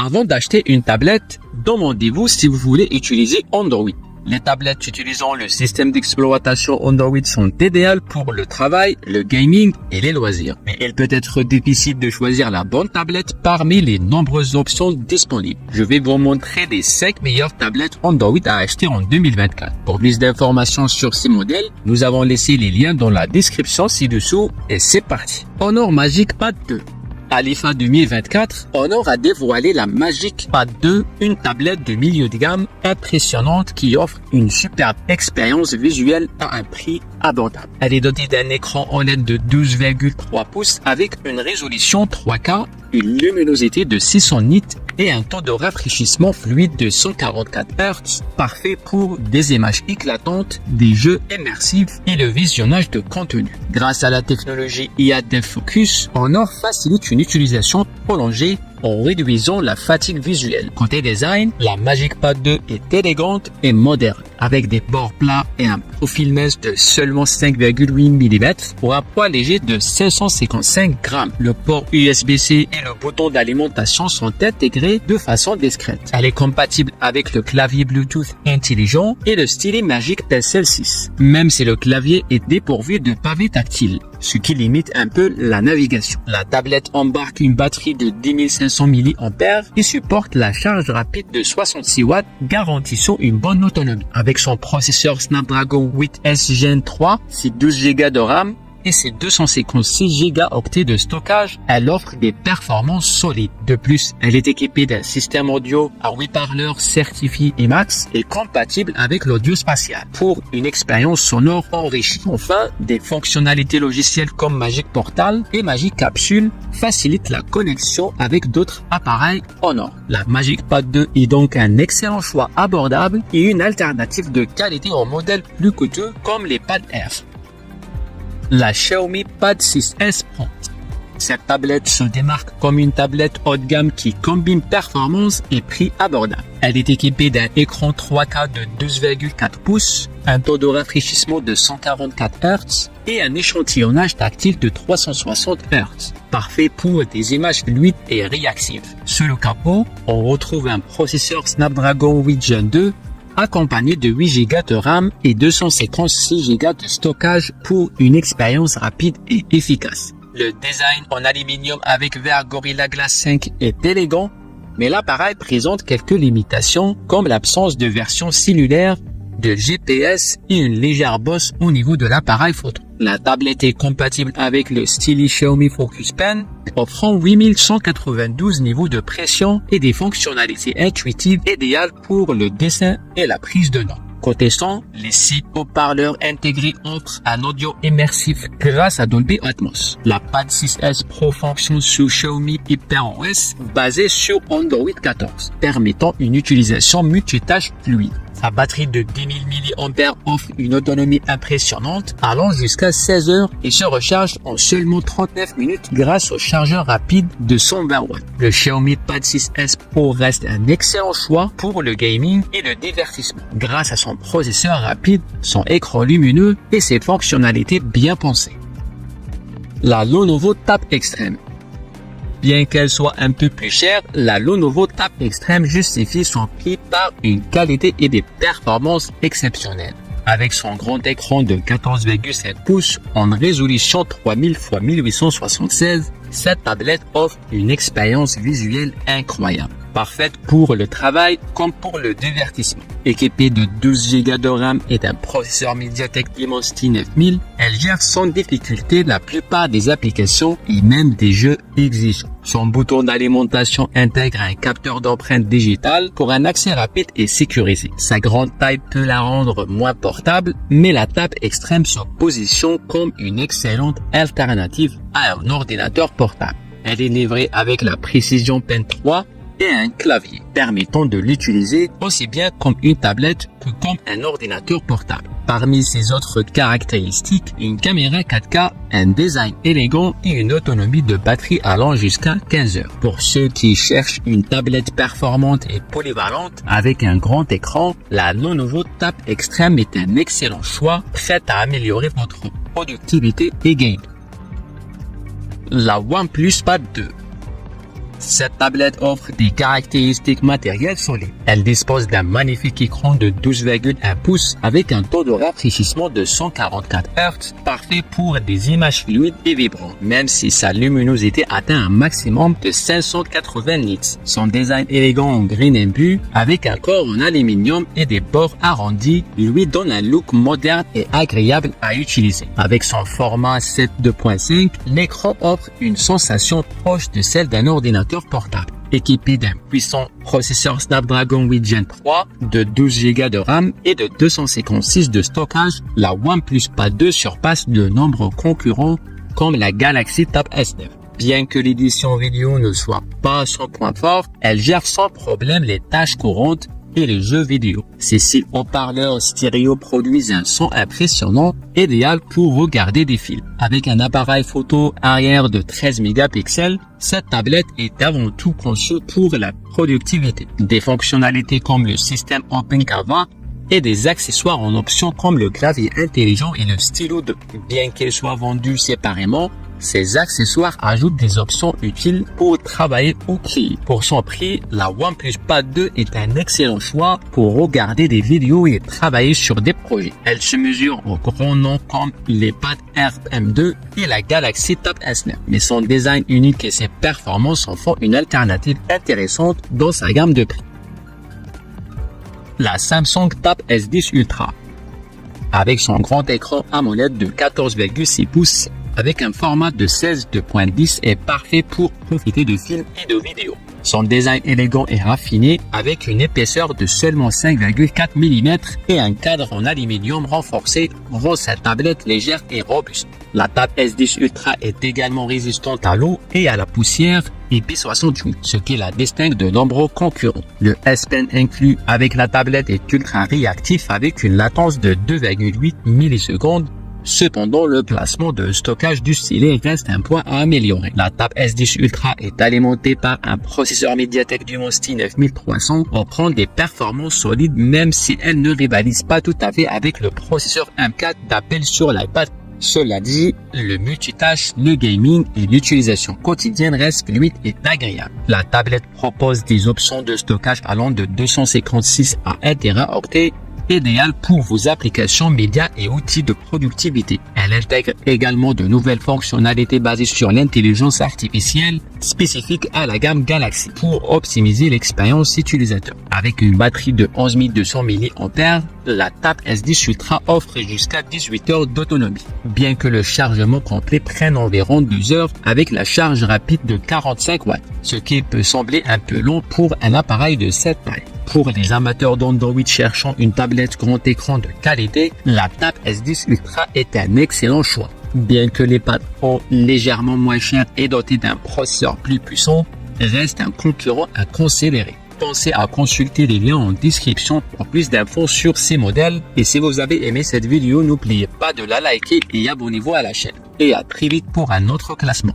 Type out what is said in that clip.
Avant d'acheter une tablette, demandez-vous si vous voulez utiliser Android. Les tablettes utilisant le système d'exploitation Android sont idéales pour le travail, le gaming et les loisirs. Mais il peut être difficile de choisir la bonne tablette parmi les nombreuses options disponibles. Je vais vous montrer les 5 meilleures tablettes Android à acheter en 2024. Pour plus d'informations sur ces modèles, nous avons laissé les liens dans la description ci-dessous et c'est parti. Honor Magic Pad 2. À l'IFA 2024, Honor a dévoilé la Magic Pad 2, une tablette de milieu de gamme impressionnante qui offre une superbe expérience visuelle à un prix abordable. Elle est dotée d'un écran OLED de 12,3 pouces avec une résolution 3K, une luminosité de 600 nits et un taux de rafraîchissement fluide de 144 Hz, parfait pour des images éclatantes, des jeux immersifs et le visionnage de contenu. Grâce à la technologie IA Dev Focus, Honor facilite une utilisation prolongée en réduisant la fatigue visuelle. Côté design, la Magic Pad 2 est élégante et moderne, avec des bords plats et un profil mince de seulement 5,8 mm pour un poids léger de 555 grammes. Le port USB-C et le bouton d'alimentation sont intégrés de façon discrète. Elle est compatible avec le clavier Bluetooth intelligent et le stylet Magic Pencil 6, même si le clavier est dépourvu de pavé tactile, ce qui limite un peu la navigation. La tablette embarque une batterie de 10 500 mAh et supporte la charge rapide de 66 watts, garantissant une bonne autonomie. Avec son processeur Snapdragon 8S Gen 3, ses 12 Go de RAM et ses 256 Go de stockage, elle offre des performances solides. De plus, elle est équipée d'un système audio à 8 parleurs certifié IMAX et compatible avec l'audio spatial pour une expérience sonore enrichie. Enfin, des fonctionnalités logicielles comme Magic Portal et Magic Capsule facilitent la connexion avec d'autres appareils Honor. La Magic Pad 2 est donc un excellent choix abordable et une alternative de qualité aux modèles plus coûteux comme les Pad Air. La Xiaomi Pad 6S Pro. Cette tablette se démarque comme une tablette haut de gamme qui combine performance et prix abordable. Elle est équipée d'un écran 3K de 12,4 pouces, un taux de rafraîchissement de 144 Hz et un échantillonnage tactile de 360 Hz, parfait pour des images fluides et réactives. Sur le capot, on retrouve un processeur Snapdragon 8 Gen 2 accompagné de 8 Go de RAM et 256 Go de stockage pour une expérience rapide et efficace. Le design en aluminium avec verre Gorilla Glass 5 est élégant, mais l'appareil présente quelques limitations comme l'absence de version cellulaire, de GPS et une légère bosse au niveau de l'appareil photo. La tablette est compatible avec le stylet Xiaomi Focus Pen, offrant 8192 niveaux de pression et des fonctionnalités intuitives idéales pour le dessin et la prise de notes. Côté son, les 6 haut-parleurs intégrés offrent un audio immersif grâce à Dolby Atmos. La Pad 6S Pro fonctionne sous Xiaomi HyperOS basé sur Android 14, permettant une utilisation multitâche fluide. Sa batterie de 10 000 mAh offre une autonomie impressionnante, allant jusqu'à 16 heures et se recharge en seulement 39 minutes grâce au chargeur rapide de 120 watts. Le Xiaomi Pad 6S Pro reste un excellent choix pour le gaming et le divertissement, grâce à son processeur rapide, son écran lumineux et ses fonctionnalités bien pensées. La Lenovo Tab Extreme. Bien qu'elle soit un peu plus chère, la Lenovo Tab Extreme justifie son prix par une qualité et des performances exceptionnelles. Avec son grand écran de 14,7 pouces en résolution 3000 x 1876, cette tablette offre une expérience visuelle incroyable, parfaite pour le travail comme pour le divertissement. Équipée de 12 Go de RAM et d'un processeur MediaTek Dimensity 9000, elle gère sans difficulté la plupart des applications et même des jeux exigeants. Son bouton d'alimentation intègre un capteur d'empreinte digitale pour un accès rapide et sécurisé. Sa grande taille peut la rendre moins portable, mais la Tab Extreme se positionne comme une excellente alternative à un ordinateur portable. Elle est livrée avec la Precision Pen 3 et un clavier, permettant de l'utiliser aussi bien comme une tablette que comme un ordinateur portable. Parmi ses autres caractéristiques, une caméra 4K, un design élégant et une autonomie de batterie allant jusqu'à 15 heures. Pour ceux qui cherchent une tablette performante et polyvalente avec un grand écran, la Lenovo Tab Extreme est un excellent choix, prêt à améliorer votre productivité et gain. La OnePlus Pad 2. Cette tablette offre des caractéristiques matérielles solides. Elle dispose d'un magnifique écran de 12,1 pouces avec un taux de rafraîchissement de 144 Hz, parfait pour des images fluides et vibrantes, même si sa luminosité atteint un maximum de 580 nits. Son design élégant en green and blue, avec un corps en aluminium et des bords arrondis, lui donne un look moderne et agréable à utiliser. Avec son format 7.2.5, l'écran offre une sensation proche de celle d'un ordinateur portable. Équipé d'un puissant processeur Snapdragon 8 Gen 3 de 12 Go de RAM et de 256 de stockage, la OnePlus Pad 2 surpasse de nombreux concurrents comme la Galaxy Tab S9. Bien que l'édition vidéo ne soit pas son point fort, elle gère sans problème les tâches courantes et les jeux vidéo. Ces 6 haut-parleurs stéréo produisent un son impressionnant, idéal pour regarder des films. Avec un appareil photo arrière de 13 mégapixels, cette tablette est avant tout conçue pour la productivité. Des fonctionnalités comme le système OpenCanva et des accessoires en option comme le clavier intelligent et le stylo de. Bien qu'ils soient vendus séparément, ces accessoires ajoutent des options utiles pour travailler ou créer. Pour son prix, la OnePlus Pad 2 est un excellent choix pour regarder des vidéos et travailler sur des projets. Elle se mesure aux grands noms comme les Pad Air M2 et la Galaxy Tab S9. Mais son design unique et ses performances en font une alternative intéressante dans sa gamme de prix. La Samsung Tab S10 Ultra. Avec son grand écran AMOLED de 14,6 pouces, avec un format de 16.10 est parfait pour profiter de films et de vidéos. Son design élégant et raffiné, avec une épaisseur de seulement 5,4 mm et un cadre en aluminium renforcé, rend cette tablette légère et robuste. La Tab S10 Ultra est également résistante à l'eau et à la poussière IP68, ce qui la distingue de nombreux concurrents. Le S Pen inclus avec la tablette est ultra réactif avec une latence de 2,8 millisecondes. Cependant, le placement de stockage du stylet reste un point à améliorer. La Tab S10 Ultra est alimentée par un processeur Mediatek Dimensity 9300, offrant des performances solides même si elle ne rivalise pas tout à fait avec le processeur M4 d'Apple sur l'iPad. Cela dit, le multitâche, le gaming et l'utilisation quotidienne restent fluides et agréables. La tablette propose des options de stockage allant de 256 à 1 Teraoctet, idéal pour vos applications médias et outils de productivité. Elle intègre également de nouvelles fonctionnalités basées sur l'intelligence artificielle spécifiques à la gamme Galaxy pour optimiser l'expérience utilisateur. Avec une batterie de 11 200 mAh, la Tab S10 Ultra offre jusqu'à 18 heures d'autonomie. Bien que le chargement complet prenne environ 2 heures avec la charge rapide de 45 watts, ce qui peut sembler un peu long pour un appareil de cette taille. Pour les amateurs d'Android cherchant une tablette grand écran de qualité, la Tab S10 Ultra est un excellent choix. Bien que les pads sont légèrement moins chers et dotés d'un processeur plus puissant, reste un concurrent à considérer. Pensez à consulter les liens en description pour plus d'infos sur ces modèles. Et si vous avez aimé cette vidéo, n'oubliez pas de la liker et abonnez-vous à la chaîne. Et à très vite pour un autre classement.